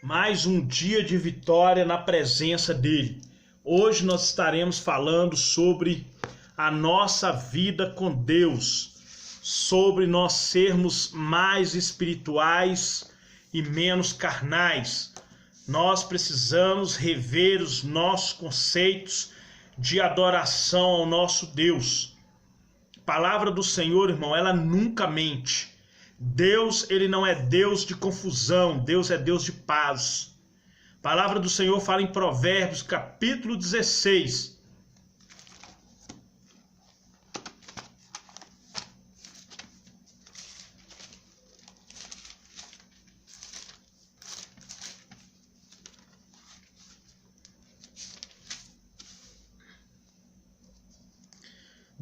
Mais um dia de vitória na presença dele. Hoje nós estaremos falando sobre a nossa vida com Deus, sobre nós sermos mais espirituais e menos carnais. Nós precisamos rever os nossos conceitos de adoração ao nosso Deus. A palavra do Senhor, irmão, ela nunca mente. Deus, ele não é Deus de confusão, Deus é Deus de paz. A palavra do Senhor fala em Provérbios, capítulo 16.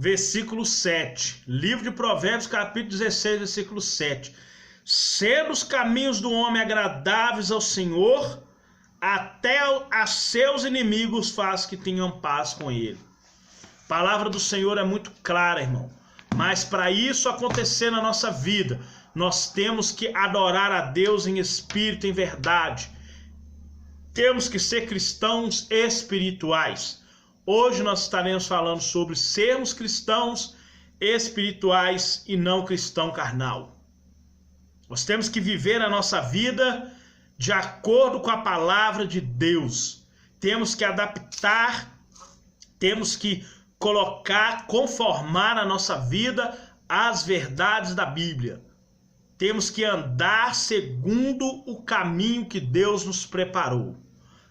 Versículo 7, livro de Provérbios, capítulo 16, versículo 7. Sendo os caminhos do homem agradáveis ao Senhor, até a seus inimigos faz que tenham paz com ele. A palavra do Senhor é muito clara, irmão. Mas para isso acontecer na nossa vida, nós temos que adorar a Deus em espírito e em verdade. Temos que ser cristãos espirituais. Hoje nós estaremos falando sobre sermos cristãos espirituais e não cristão carnal. Nós temos que viver a nossa vida de acordo com a palavra de Deus. Temos que adaptar, temos que colocar, conformar a nossa vida às verdades da Bíblia. Temos que andar segundo o caminho que Deus nos preparou.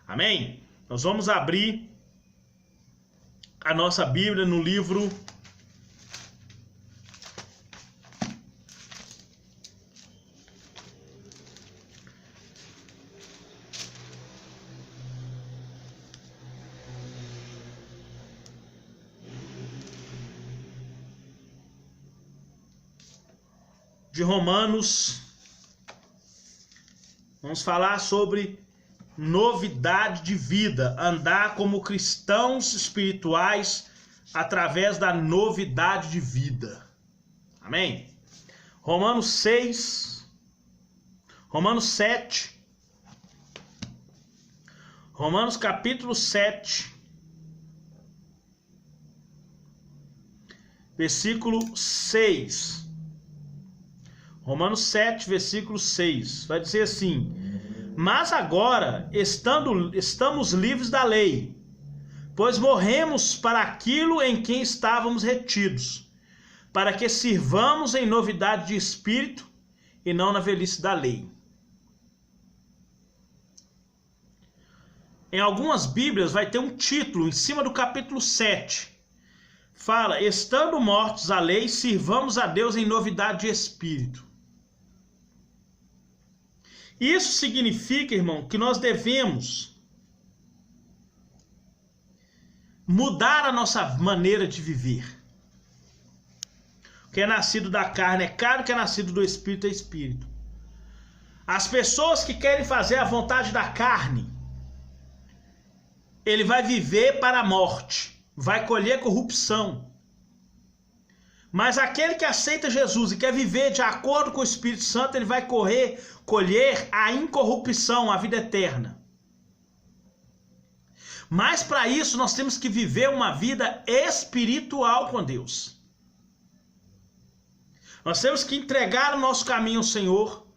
Amém? Nós vamos abrir a nossa Bíblia no livro de Romanos. Vamos falar sobre novidade de vida, andar como cristãos espirituais através da novidade de vida. Amém? Romanos 6, Romanos 7, Romanos capítulo 7, versículo 6. Romanos 7, versículo 6. Vai dizer assim: mas agora estamos livres da lei, pois morremos para aquilo em que estávamos retidos, para que sirvamos em novidade de espírito e não na velhice da lei. Em algumas Bíblias vai ter um título em cima do capítulo 7. Fala: estando mortos à lei, sirvamos a Deus em novidade de espírito. Isso significa, irmão, que nós devemos mudar a nossa maneira de viver. O que é nascido da carne é carne, o que é nascido do espírito é espírito. As pessoas que querem fazer a vontade da carne, ele vai viver para a morte, vai colher corrupção. Mas aquele que aceita Jesus e quer viver de acordo com o Espírito Santo, ele vai colher a incorrupção, a vida eterna. Mas para isso nós temos que viver uma vida espiritual com Deus. Nós temos que entregar o nosso caminho ao Senhor,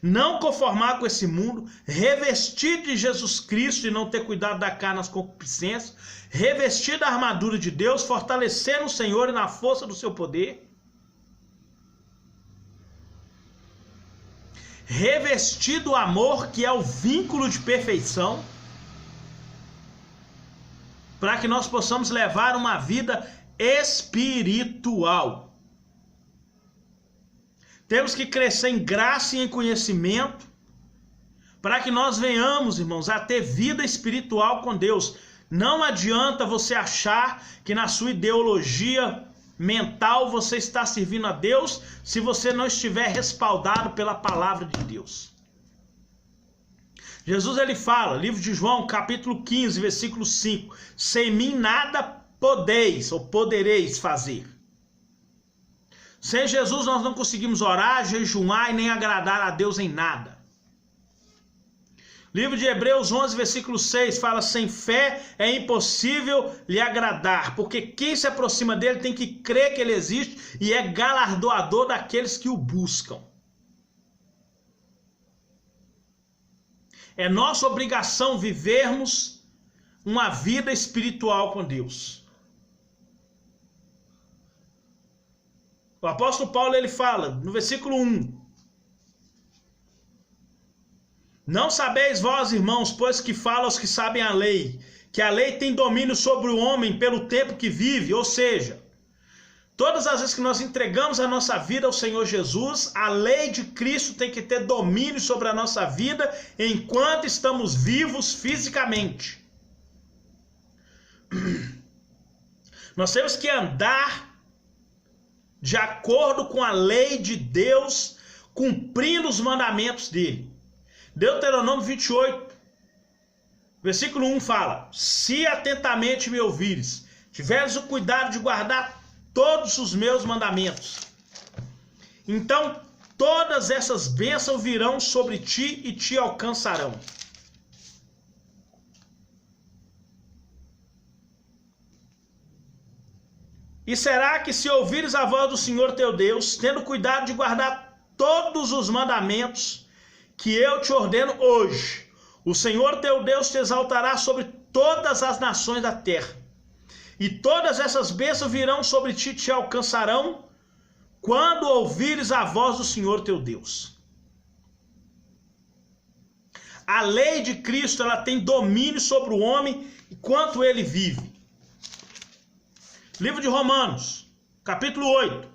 não conformar com esse mundo, revestir de Jesus Cristo e não ter cuidado da carne nas concupiscências, revestir da armadura de Deus, fortalecer no Senhor e na força do seu poder, revestir do amor, que é o vínculo de perfeição, para que nós possamos levar uma vida espiritual. Temos que crescer em graça e em conhecimento, para que nós venhamos, irmãos, a ter vida espiritual com Deus. Não adianta você achar que na sua ideologia mental você está servindo a Deus se você não estiver respaldado pela palavra de Deus. Jesus, ele fala, livro de João, capítulo 15, versículo 5: sem mim nada podeis ou podereis fazer. Sem Jesus nós não conseguimos orar, jejuar e nem agradar a Deus em nada. Livro de Hebreus 11, versículo 6, fala: sem fé é impossível lhe agradar, porque quem se aproxima dele tem que crer que ele existe e é galardoador daqueles que o buscam. É nossa obrigação vivermos uma vida espiritual com Deus. O apóstolo Paulo, ele fala no versículo 1: não sabeis vós, irmãos, pois que fala aos que sabem a lei, que a lei tem domínio sobre o homem pelo tempo que vive. Ou seja, todas as vezes que nós entregamos a nossa vida ao Senhor Jesus, a lei de Cristo tem que ter domínio sobre a nossa vida enquanto estamos vivos fisicamente. Nós temos que andar de acordo com a lei de Deus, cumprindo os mandamentos dele. Deuteronômio 28, versículo 1 fala: se atentamente me ouvires, tiveres o cuidado de guardar todos os meus mandamentos, então todas essas bênçãos virão sobre ti e te alcançarão. E será que se ouvires a voz do Senhor teu Deus, tendo cuidado de guardar todos os mandamentos que eu te ordeno hoje, o Senhor teu Deus te exaltará sobre todas as nações da terra, e todas essas bênçãos virão sobre ti e te alcançarão, quando ouvires a voz do Senhor teu Deus. A lei de Cristo, ela tem domínio sobre o homem enquanto ele vive. Livro de Romanos, capítulo 8,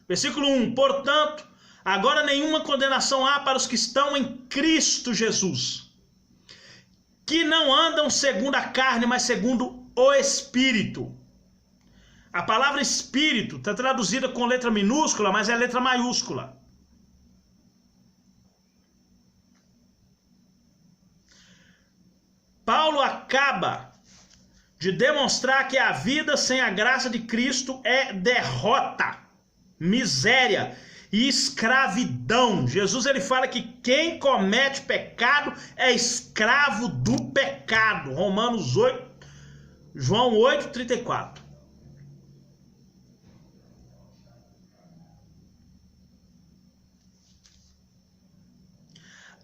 versículo 1: portanto, agora nenhuma condenação há para os que estão em Cristo Jesus, que não andam segundo a carne, mas segundo o Espírito. A palavra Espírito está traduzida com letra minúscula, mas é letra maiúscula. Paulo acaba de demonstrar que a vida sem a graça de Cristo é derrota, miséria e escravidão. Jesus, ele fala que quem comete pecado é escravo do pecado. João 8, 34.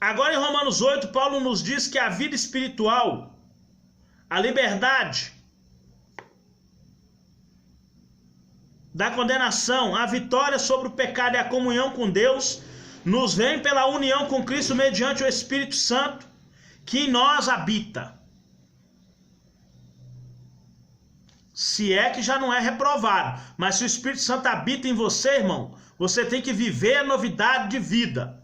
Agora em Romanos 8, Paulo nos diz que a vida espiritual, a liberdade da condenação, a vitória sobre o pecado e a comunhão com Deus nos vem pela união com Cristo mediante o Espírito Santo que em nós habita. Se é que já não é reprovado, mas se o Espírito Santo habita em você, irmão, você tem que viver a novidade de vida.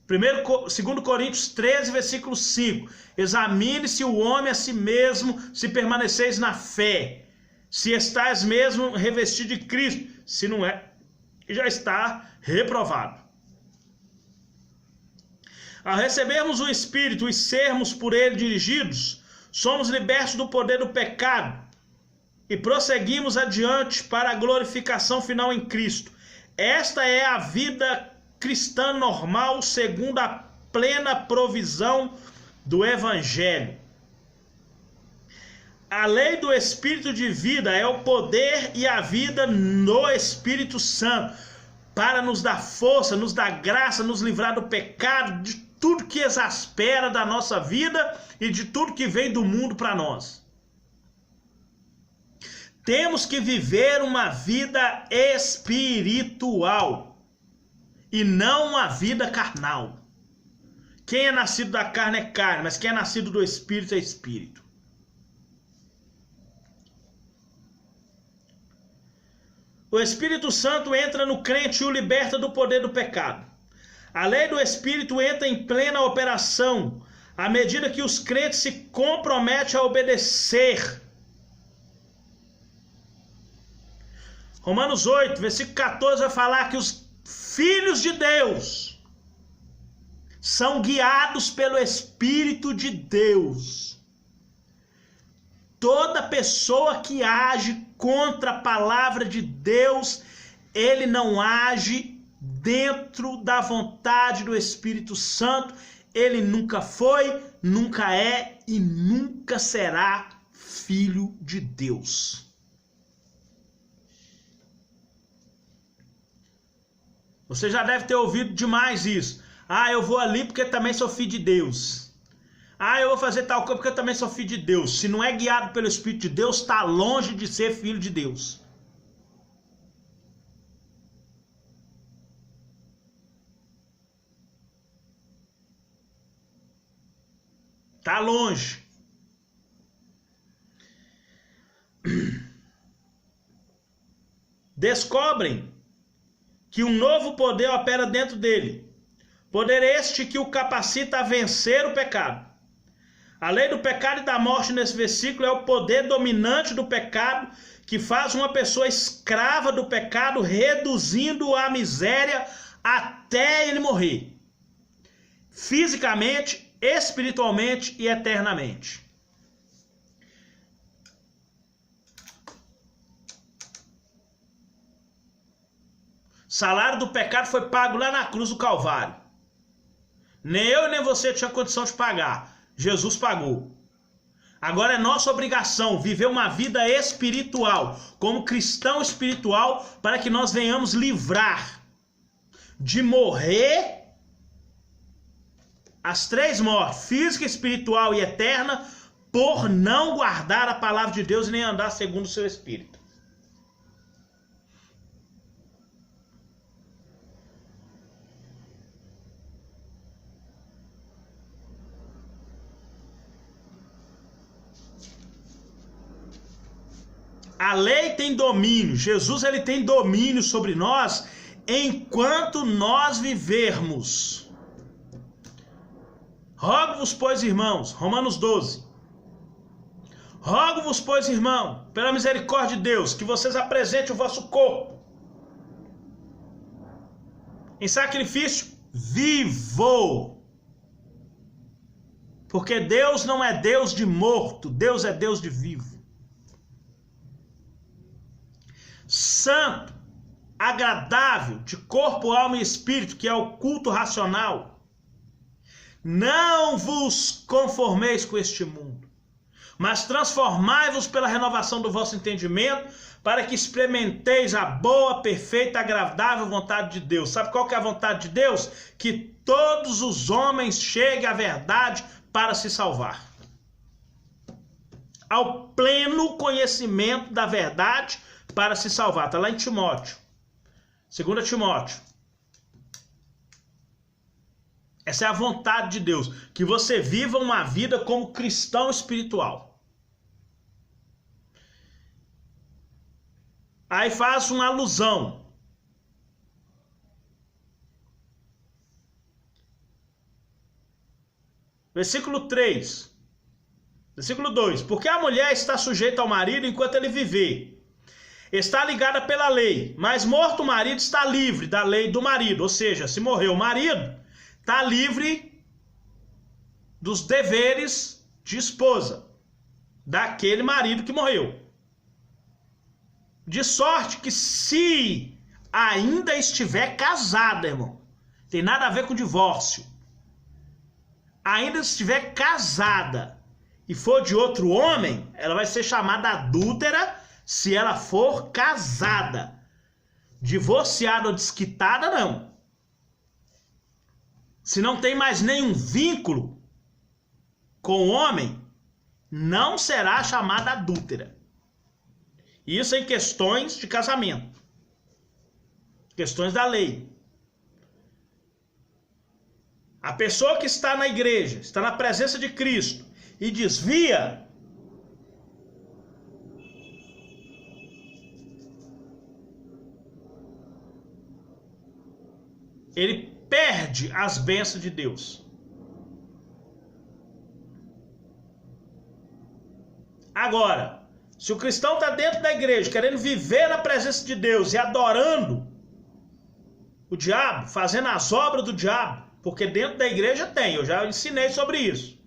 2 Coríntios 13, versículo 5. Examine-se o homem a si mesmo, se permaneceis na fé, se estáis mesmo revestido de Cristo. Se não é, já está reprovado. Ao recebermos o Espírito e sermos por ele dirigidos, somos libertos do poder do pecado e prosseguimos adiante para a glorificação final em Cristo. Esta é a vida cristã normal, segundo a plena provisão do Evangelho. A lei do Espírito de vida é o poder e a vida no Espírito Santo, para nos dar força, nos dar graça, nos livrar do pecado, de tudo que exaspera da nossa vida e de tudo que vem do mundo para nós. Temos que viver uma vida espiritual e não uma vida carnal. Quem é nascido da carne é carne, mas quem é nascido do Espírito é Espírito. O Espírito Santo entra no crente e o liberta do poder do pecado. A lei do Espírito entra em plena operação à medida que os crentes se comprometem a obedecer. Romanos 8, versículo 14 vai falar que os filhos de Deus são guiados pelo Espírito de Deus. Toda pessoa que age contra a palavra de Deus, ele não age dentro da vontade do Espírito Santo, ele nunca foi, nunca é e nunca será filho de Deus. Você já deve ter ouvido demais isso. Ah, eu vou ali porque também sou filho de Deus. Ah, eu vou fazer tal coisa porque eu também sou filho de Deus. Se não é guiado pelo Espírito de Deus, está longe de ser filho de Deus. Está longe. Descobrem que um novo poder opera dentro dele. Poder este que o capacita a vencer o pecado. A lei do pecado e da morte nesse versículo é o poder dominante do pecado que faz uma pessoa escrava do pecado, reduzindo-o à miséria até ele morrer. Fisicamente, espiritualmente e eternamente. O salário do pecado foi pago lá na cruz do Calvário. Nem eu nem você tinha condição de pagar. Jesus pagou. Agora é nossa obrigação viver uma vida espiritual, como cristão espiritual, para que nós venhamos livrar de morrer as 3 mortes, física, espiritual e eterna, por não guardar a palavra de Deus e nem andar segundo o seu espírito. A lei tem domínio, Jesus ele tem domínio sobre nós enquanto nós vivermos. Rogo-vos, pois, irmãos, Romanos 12. Rogo-vos, pois, irmão, pela misericórdia de Deus, que vocês apresentem o vosso corpo em sacrifício vivo. Porque Deus não é Deus de morto, Deus é Deus de vivo. Santo, agradável, de corpo, alma e espírito, que é o culto racional. Não vos conformeis com este mundo, mas transformai-vos pela renovação do vosso entendimento, para que experimenteis a boa, perfeita, agradável vontade de Deus. Sabe qual que é a vontade de Deus? Que todos os homens cheguem à verdade para se salvar. Ao pleno conhecimento da verdade para se salvar. Está lá em Timóteo. 2 Timóteo. Essa é a vontade de Deus. Que você viva uma vida como cristão espiritual. Aí faz uma alusão. Versículo 3. Versículo 2. Porque a mulher está sujeita ao marido enquanto ele viver. Está ligada pela lei, mas morto o marido está livre da lei do marido. Ou seja, se morreu o marido, está livre dos deveres de esposa daquele marido que morreu. De sorte que se ainda estiver casada, irmão, tem nada a ver com divórcio. Ainda estiver casada e for de outro homem, ela vai ser chamada adúltera se ela for casada. Divorciada ou desquitada, não. Se não tem mais nenhum vínculo com o homem, não será chamada adúltera. Isso em questões de casamento. Questões da lei. A pessoa que está na igreja, está na presença de Cristo e desvia, ele perde as bênçãos de Deus. Agora, se o cristão está dentro da igreja, querendo viver na presença de Deus e adorando o diabo, fazendo as obras do diabo, porque dentro da igreja tem, eu já ensinei sobre isso,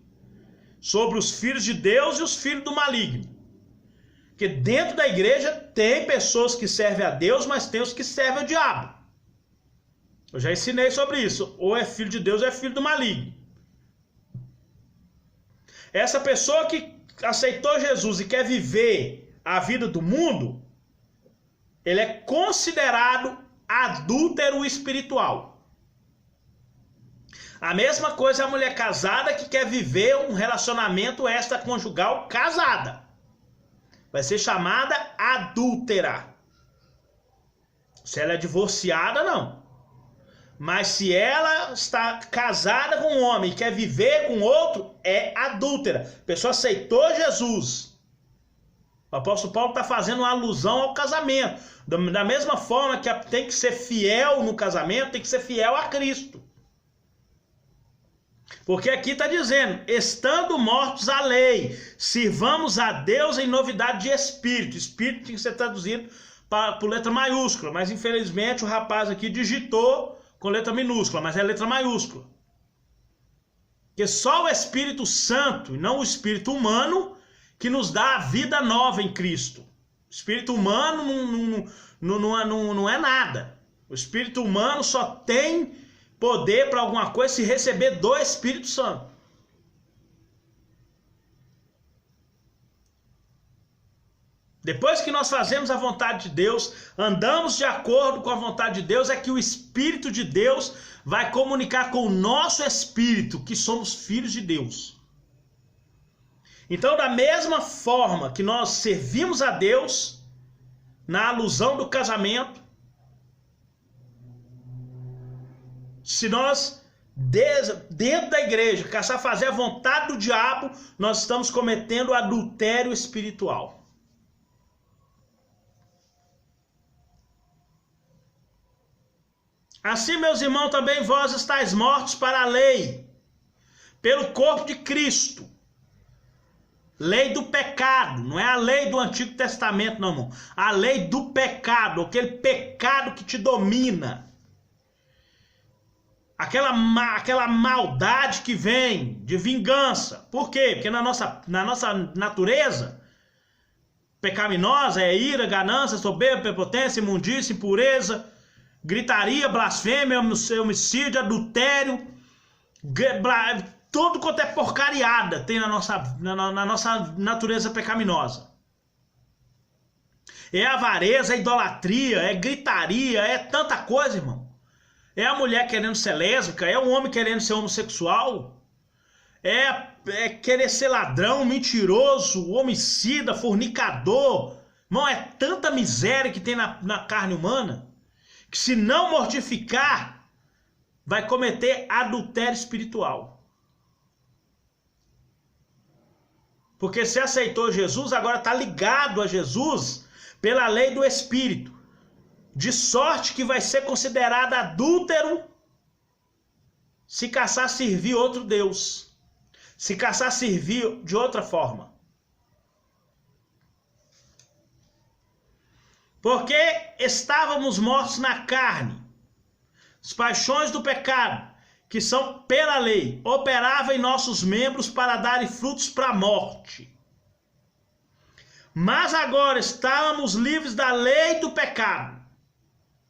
sobre os filhos de Deus e os filhos do maligno. Porque dentro da igreja tem pessoas que servem a Deus, mas tem os que servem ao diabo. Eu já ensinei sobre isso. Ou é filho de Deus ou é filho do maligno. Essa pessoa que aceitou Jesus e quer viver a vida do mundo, ele é considerado adúltero espiritual. A mesma coisa a mulher casada que quer viver um relacionamento extraconjugal casada. Vai ser chamada adúltera. Se ela é divorciada, não. Mas se ela está casada com um homem e quer viver com outro, é adúltera. A pessoa aceitou Jesus. O apóstolo Paulo está fazendo uma alusão ao casamento. Da mesma forma que tem que ser fiel no casamento, tem que ser fiel a Cristo. Porque aqui está dizendo, estando mortos à lei, sirvamos a Deus em novidade de espírito. Espírito tem que ser traduzido por letra maiúscula, mas infelizmente o rapaz aqui digitou com letra minúscula, mas é letra maiúscula. Porque só o Espírito Santo, e não o Espírito humano, que nos dá a vida nova em Cristo. O Espírito humano não é nada. O Espírito humano só tem poder para alguma coisa se receber do Espírito Santo. Depois que nós fazemos a vontade de Deus, andamos de acordo com a vontade de Deus, é que o Espírito de Deus vai comunicar com o nosso espírito que somos filhos de Deus. Então, da mesma forma que nós servimos a Deus, na alusão do casamento, se nós, dentro da igreja, caçar fazer a vontade do diabo, nós estamos cometendo adultério espiritual. Assim, meus irmãos, também vós estáis mortos para a lei, pelo corpo de Cristo. Lei do pecado, não é a lei do Antigo Testamento, não, irmão. A lei do pecado, aquele pecado que te domina. Aquela maldade que vem de vingança. Por quê? Porque na nossa natureza pecaminosa é ira, ganância, soberba, prepotência, imundícia, impureza, gritaria, blasfêmia, homicídio, adultério, tudo quanto é porcariada tem na nossa natureza pecaminosa. É avareza, é idolatria, é gritaria, é tanta coisa, irmão. É a mulher querendo ser lésbica, é o homem querendo ser homossexual, é querer ser ladrão, mentiroso, homicida, fornicador. Irmão, é tanta miséria que tem na carne humana, que se não mortificar, vai cometer adultério espiritual. Porque se aceitou Jesus, agora está ligado a Jesus pela lei do Espírito. De sorte que vai ser considerado adúltero se caçar servir outro Deus. Se caçar servir de outra forma. Porque estávamos mortos na carne. As paixões do pecado, que são pela lei, operavam em nossos membros para darem frutos para a morte. Mas agora estávamos livres da lei do pecado,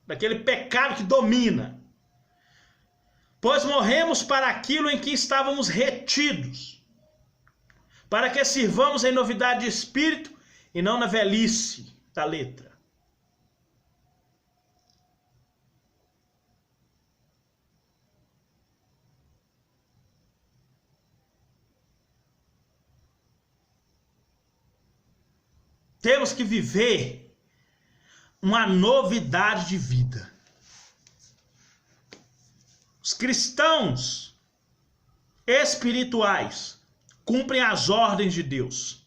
daquele pecado que domina. Pois morremos para aquilo em que estávamos retidos, para que sirvamos em novidade de espírito e não na velhice da letra. Temos que viver uma novidade de vida. Os cristãos espirituais cumprem as ordens de Deus.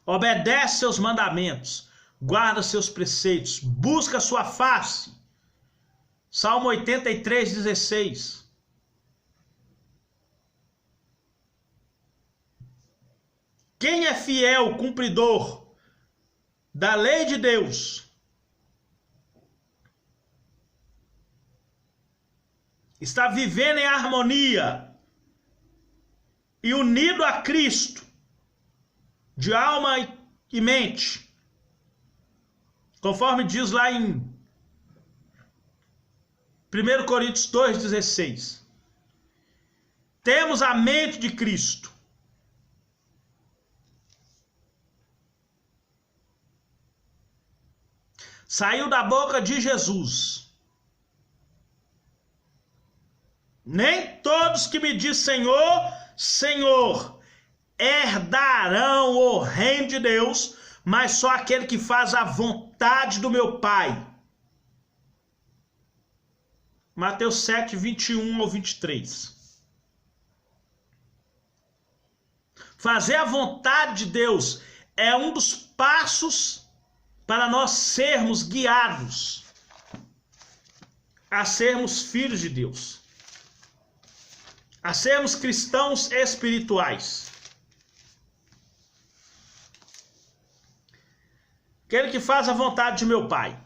Obedece seus mandamentos, guarda seus preceitos, busca sua face. Salmo 83:16. Quem é fiel, cumpridor da lei de Deus, está vivendo em harmonia e unido a Cristo, de alma e mente, conforme diz lá em 1 Coríntios 2,16. temos a mente de Cristo. Saiu da boca de Jesus: nem todos que me dizem Senhor, Senhor, herdarão o reino de Deus, mas só aquele que faz a vontade do meu Pai. Mateus 7, 21 ao 23. Fazer a vontade de Deus é um dos passos para nós sermos guiados a sermos filhos de Deus, a sermos cristãos espirituais. Aquele que faz a vontade de meu Pai.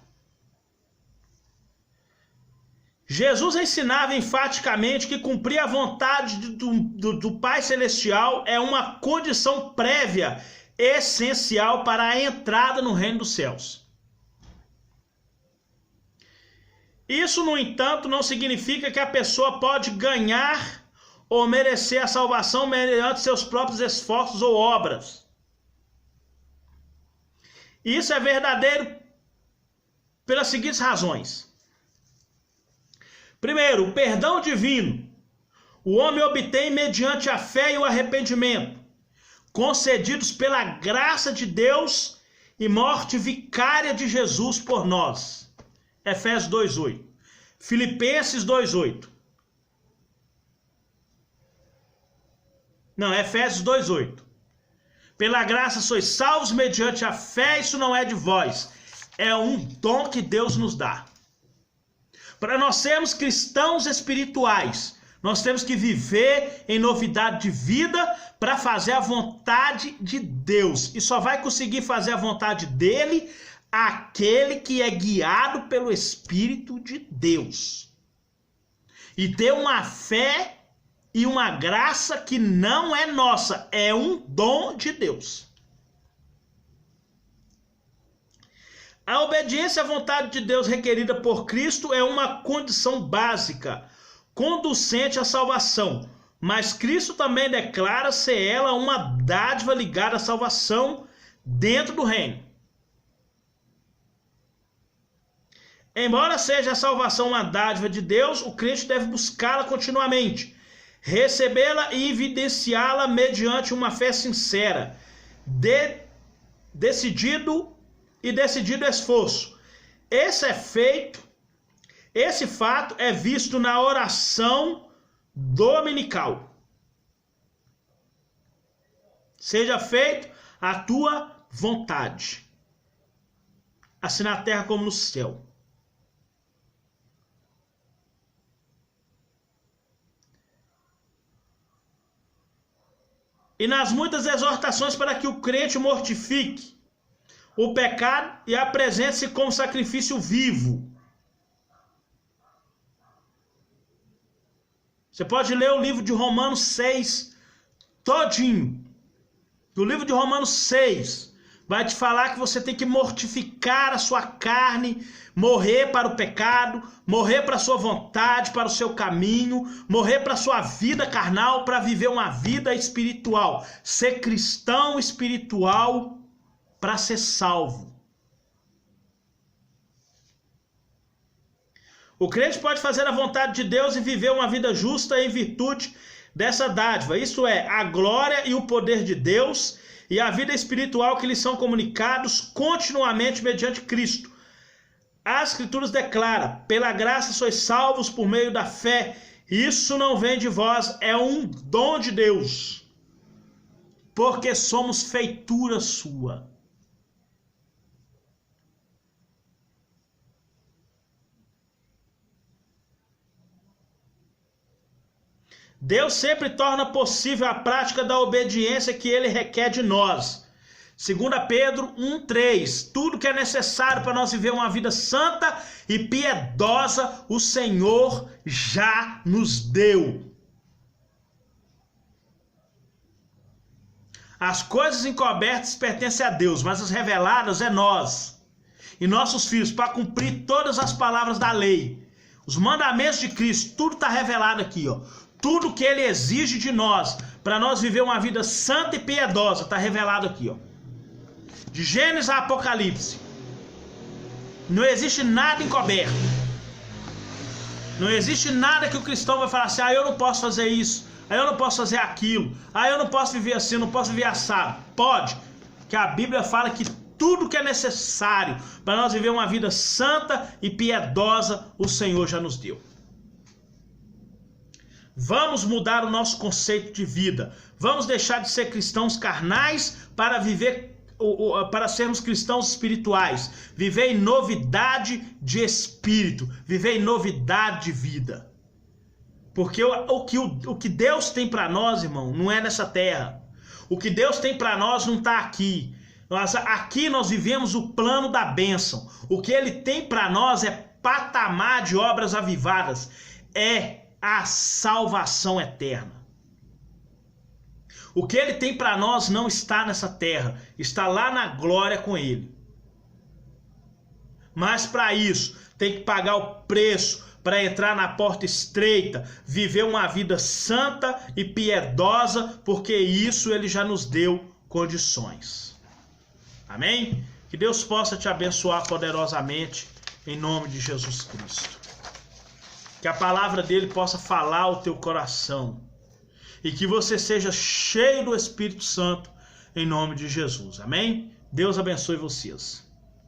Jesus ensinava enfaticamente que cumprir a vontade do Pai Celestial é uma condição prévia, essencial para a entrada no reino dos céus. Isso, no entanto, não significa que a pessoa pode ganhar ou merecer a salvação mediante seus próprios esforços ou obras. Isso é verdadeiro pelas seguintes razões. Primeiro, o perdão divino. O homem obtém mediante a fé e o arrependimento, concedidos pela graça de Deus e morte vicária de Jesus por nós. Efésios 2:8. Filipenses 2:8. Não, Efésios 2:8. Pela graça sois salvos mediante a fé, isso não é de vós, é um dom que Deus nos dá. Para nós sermos cristãos espirituais, nós temos que viver em novidade de vida para fazer a vontade de Deus. E só vai conseguir fazer a vontade dele aquele que é guiado pelo Espírito de Deus. E ter uma fé e uma graça que não é nossa, é um dom de Deus. A obediência à vontade de Deus requerida por Cristo é uma condição básica, conducente à salvação, mas Cristo também declara ser ela uma dádiva ligada à salvação dentro do reino. Embora seja a salvação uma dádiva de Deus, o crente deve buscá-la continuamente, recebê-la e evidenciá-la mediante uma fé sincera, decidido esforço. Esse fato é visto na oração dominical. Seja feito a tua vontade, assim na terra como no céu. E nas muitas exortações para que o crente mortifique o pecado e apresente-se como sacrifício vivo. Você pode ler o livro de Romanos 6 todinho. Do livro de Romanos 6 vai te falar que você tem que mortificar a sua carne, morrer para o pecado, morrer para a sua vontade, para o seu caminho, morrer para a sua vida carnal, para viver uma vida espiritual. Ser cristão espiritual para ser salvo. O crente pode fazer a vontade de Deus e viver uma vida justa em virtude dessa dádiva, isto é, a glória e o poder de Deus e a vida espiritual que lhes são comunicados continuamente mediante Cristo. As Escrituras declaram: pela graça sois salvos por meio da fé. Isso não vem de vós, é um dom de Deus, porque somos feitura sua. Deus sempre torna possível a prática da obediência que ele requer de nós. 2 Pedro 1:3. Tudo que é necessário para nós viver uma vida santa e piedosa, o Senhor já nos deu. As coisas encobertas pertencem a Deus, mas as reveladas é nós e nossos filhos, para cumprir todas as palavras da lei. Os mandamentos de Cristo, tudo está revelado aqui, ó. tudo que ele exige de nós, para nós viver uma vida santa e piedosa, está revelado aqui, ó. De Gênesis a Apocalipse. Não existe nada encoberto. Não existe nada que o cristão vai falar assim: eu não posso fazer isso, eu não posso fazer aquilo, eu não posso viver assim, eu não posso viver assado. Pode, que a Bíblia fala que tudo que é necessário para nós viver uma vida santa e piedosa, o Senhor já nos deu. Vamos mudar o nosso conceito de vida. Vamos deixar de ser cristãos carnais para para sermos cristãos espirituais. Viver em novidade de espírito, viver em novidade de vida. Porque o que Deus tem para nós, irmão, não é nessa terra. O que Deus tem para nós não está aqui. Aqui nós vivemos o plano da bênção. O que Ele tem para nós é patamar de obras avivadas. É a salvação eterna. O que Ele tem para nós não está nessa terra. Está lá na glória com Ele. Mas para isso, tem que pagar o preço para entrar na porta estreita, viver uma vida santa e piedosa, porque isso Ele já nos deu condições. Amém? Que Deus possa te abençoar poderosamente, em nome de Jesus Cristo. Que a palavra dele possa falar ao teu coração. E que você seja cheio do Espírito Santo, em nome de Jesus. Amém? Deus abençoe vocês.